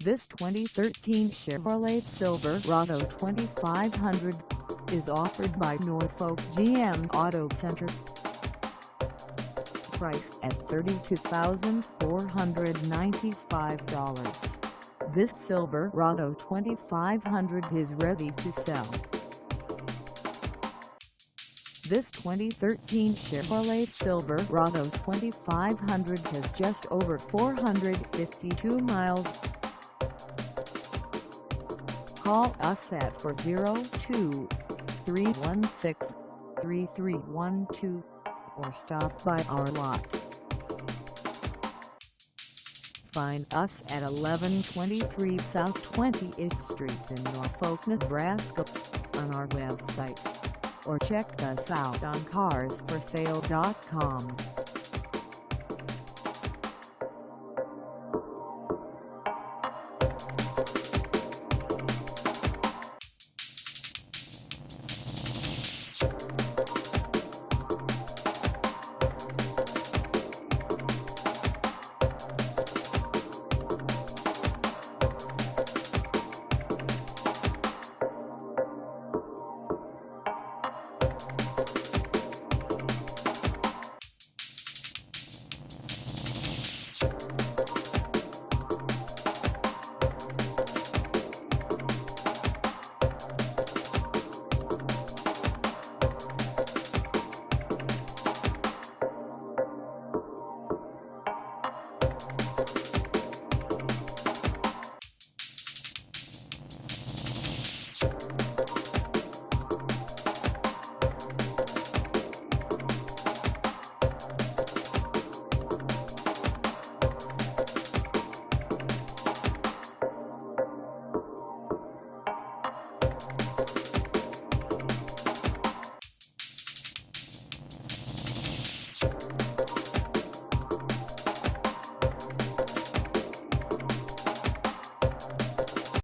This 2013 Chevrolet Silverado 2500 is offered by Norfolk GM Auto Center. Priced at $32,495. This Silverado 2500 is ready to sell. This 2013 Chevrolet Silverado 2500 has just over 452 miles. Call us at 402-316-3312 or stop by our lot. Find us at 1123 South 20th Street in Norfolk, Nebraska on our website, or check us out on carsforsale.com.